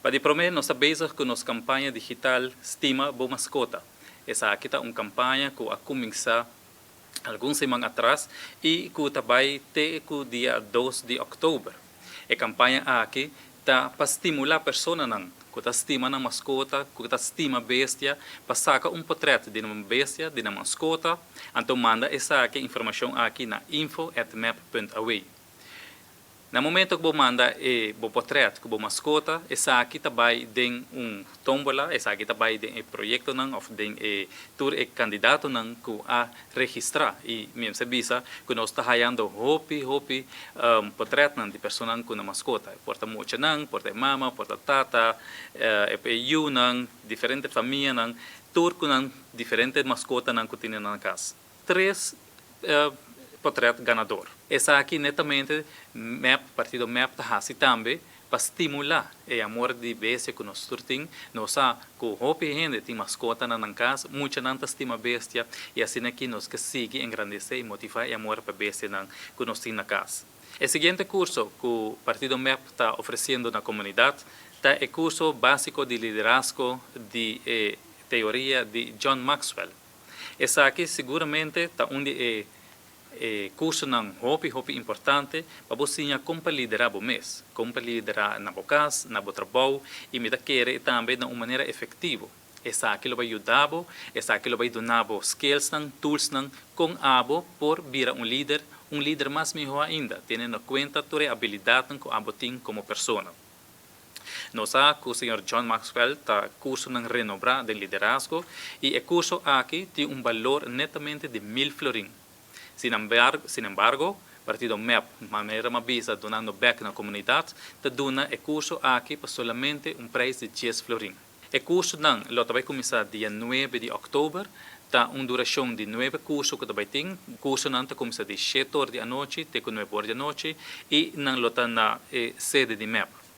Para prometer, nós sabemos que nossa campanha digital Estima Boa Mascota. Essa aqui é uma campanha que começou alguns semanas atrás e que também até o dia 2 de outubro. A campanha aqui está para estimular a pessoa que estima na mascota, que estima bestia, para sacar portreto de uma bestia, de uma mascota, então manda essa aqui, informação aqui na info@map.away. No momento que você manda o portreto, que você mascota, essa aqui também tem tombola, essa aqui também tem projeto, ou tem tour candidato que a registrar. E mesmo se visa que nós estamos fazendo hopi portreto de pessoas com mascota. Porta mocha, porta mama, porta tata, EPU, diferentes famílias, tour com diferentes mascotas que tem na casa. Três portreto ganador. Essa aqui netamente partido MAP está também para estimular o amor de bestia que nós temos. Nós sabemos que o gente tem mascota na casa, muita gente estima bestia e assim aqui nós conseguimos engrandecer e motivar o amor para bestia que nós temos na casa. O seguinte curso que o partido MAP está oferecendo na comunidade é o curso básico de liderazgo de teoria de John Maxwell. Essa aqui seguramente está onde curso hopi importante para você como liderar o mês, como liderar na casa, na trabalho e me querer também de uma maneira efetiva. Essa aqui vai ajudar, essa aqui vai dar skills, tools com abo por vir um líder mais melhor ainda, tendo em conta toda a habilidade que abo tem como pessoa. Nós sabemos que o Sr. John Maxwell está curso de renovar de liderazgo e o curso aqui tem valor netamente de 1.000 florins. Sin embargo, o partido MEP, de maneira mabisa, donando back na comunidade, está dando o curso aqui para somente preço de 10 florins. O curso vai começar dia 9 de outubro, está uma duração de 9 cursos que também tem. O curso está começar de 7 horas da noite até 9 horas da noite e está na sede de MEP.